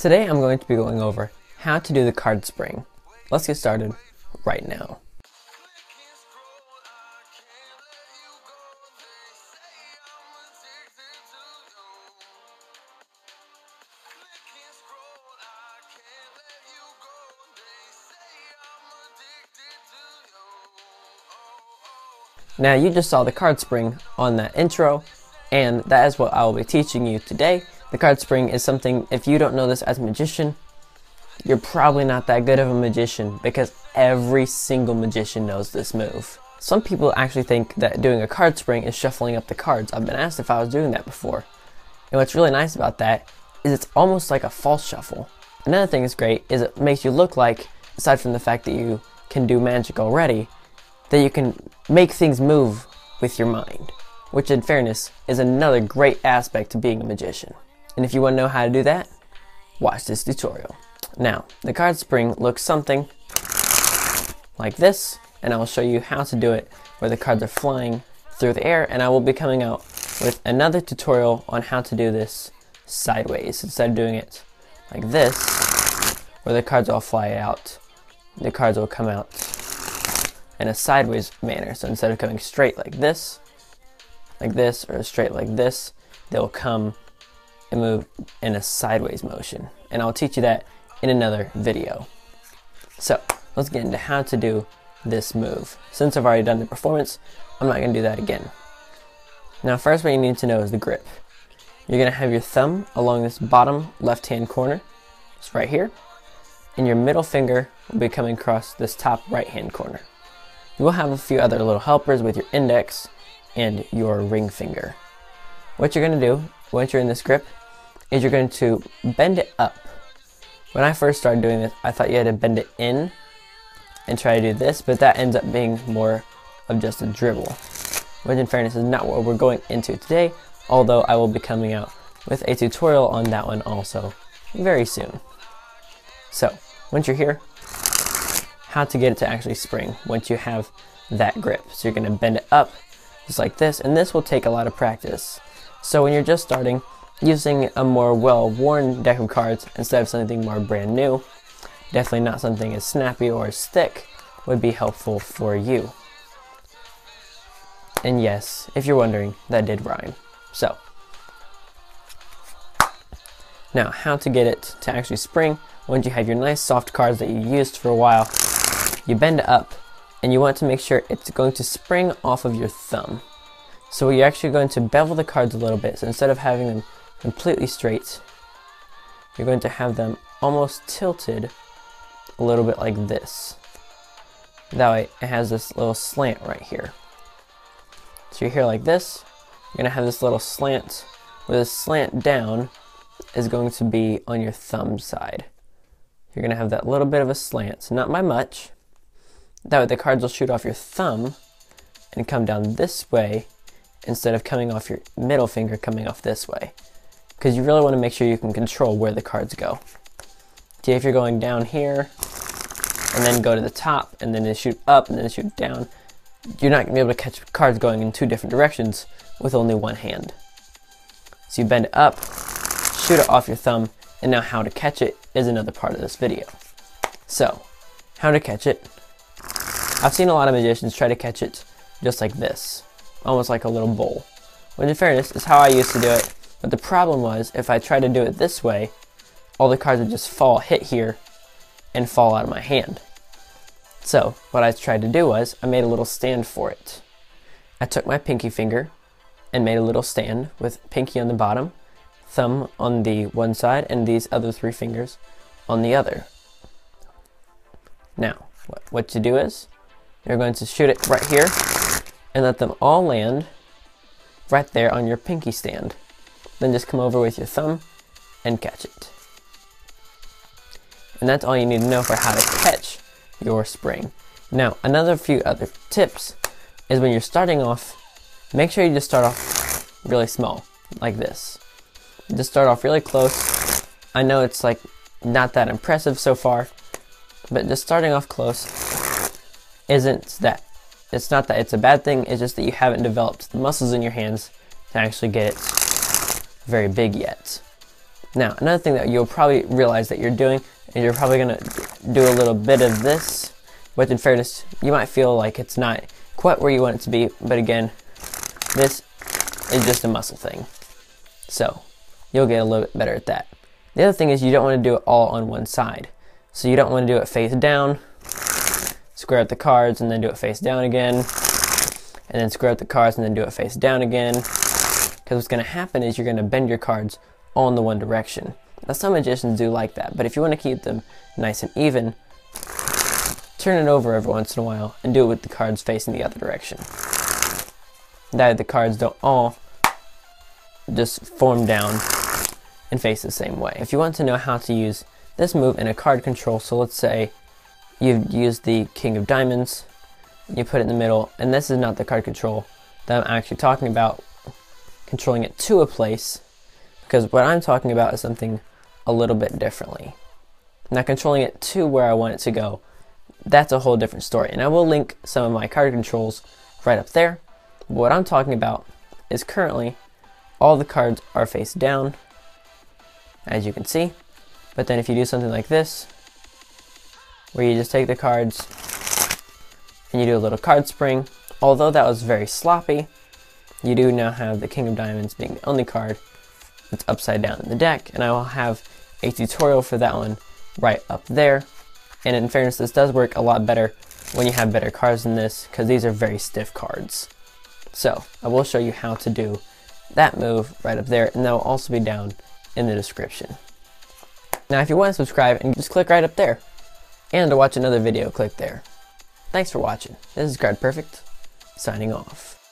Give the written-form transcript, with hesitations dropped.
Today I'm going to be going over how to do the card spring. Let's get started right now. Now you just saw the card spring on that intro, and that is what I will be teaching you today. The card spring is something, if you don't know this as a magician, you're probably not that good of a magician because every single magician knows this move. Some people actually think that doing a card spring is shuffling up the cards. I've been asked if I was doing that before. And what's really nice about that is it's almost like a false shuffle. Another thing that's great is it makes you look like, aside from the fact that you can do magic already, that you can make things move with your mind, which in fairness is another great aspect to being a magician. And if you want to know how to do that, watch this tutorial. Now, the card spring looks something like this, and I will show you how to do it where the cards are flying through the air, and I will be coming out with another tutorial on how to do this sideways instead of doing it like this, where the cards all fly out. The cards will come out in a sideways manner. So instead of coming straight like this, or straight like this, they'll come and move in a sideways motion. And I'll teach you that in another video. So let's get into how to do this move. Since I've already done the performance, I'm not going to do that again. Now first what you need to know is the grip. You're going to have your thumb along this bottom left hand corner, just right here, and your middle finger will be coming across this top right hand corner. You will have a few other little helpers with your index and your ring finger. What you're going to do once you're in this grip is you're going to bend it up. When I first started doing this, I thought you had to bend it in and try to do this, but that ends up being more of just a dribble, which in fairness is not what we're going into today, although I will be coming out with a tutorial on that one also very soon. So once you're here, how to get it to actually spring once you have that grip. So you're going to bend it up just like this, and this will take a lot of practice. So when you're just starting, using a more well-worn deck of cards instead of something more brand new, definitely not something as snappy or as thick, would be helpful for you. And yes, if you're wondering, that did rhyme. So now how to get it to actually spring. Once you have your nice soft cards that you used for a while, you bend it up, and you want to make sure it's going to spring off of your thumb. So you're actually going to bevel the cards a little bit. So instead of having them completely straight, you're going to have them almost tilted a little bit like this. That way it has this little slant right here. So you're here like this, you're going to have this little slant, where the slant down is going to be on your thumb side. You're going to have that little bit of a slant, not by much. That way the cards will shoot off your thumb and come down this way instead of coming off your middle finger, coming off this way. Because you really want to make sure you can control where the cards go. See, if you're going down here and then go to the top and then they shoot up and then shoot down, you're not going to be able to catch cards going in two different directions with only one hand. So you bend it up, shoot it off your thumb, and now how to catch it is another part of this video. So, how to catch it. I've seen a lot of magicians try to catch it just like this, almost like a little bowl. Which in fairness is how I used to do it, but the problem was if I tried to do it this way, all the cards would just hit here, and fall out of my hand. So what I tried to do was I made a little stand for it. I took my pinky finger and made a little stand with pinky on the bottom, thumb on the one side, and these other three fingers on the other. Now, what to do is, you're going to shoot it right here, and let them all land right there on your pinky stand. Then just come over with your thumb and catch it. And that's all you need to know for how to catch your spring. Now, another few other tips is when you're starting off, make sure you just start off really small, like this. Just start off really close. I know it's like not that impressive so far, but just starting off close isn't that, it's not that it's a bad thing, it's just that you haven't developed the muscles in your hands to actually get it very big yet. Now, another thing that you'll probably realize that you're doing is you're probably going to do a little bit of this, which in fairness, you might feel like it's not quite where you want it to be, but again, this is just a muscle thing. So, you'll get a little bit better at that. The other thing is you don't want to do it all on one side. So you don't want to do it face down, square out the cards, and then do it face down again, and then square out the cards, and then do it face down again. Because what's going to happen is you're going to bend your cards all in the one direction. Now some magicians do like that, but if you want to keep them nice and even, turn it over every once in a while and do it with the cards facing the other direction. That way the cards don't all just form down and face the same way. If you want to know how to use this move in a card control, so let's say you've used the King of Diamonds, you put it in the middle, and this is not the card control that I'm actually talking about, controlling it to a place, because what I'm talking about is something a little bit differently. Now controlling it to where I want it to go, that's a whole different story, and I will link some of my card controls right up there. But what I'm talking about is currently all the cards are face down, as you can see, but then if you do something like this, where you just take the cards and you do a little card spring, although that was very sloppy, you do now have the King of Diamonds being the only card that's upside down in the deck, and I will have a tutorial for that one right up there. And in fairness, this does work a lot better when you have better cards than this, because these are very stiff cards. So I will show you how to do that move right up there, and that will also be down in the description. Now if you want to subscribe, and just click right up there, and to watch another video, click there. Thanks for watching. This is Card Perfect, signing off.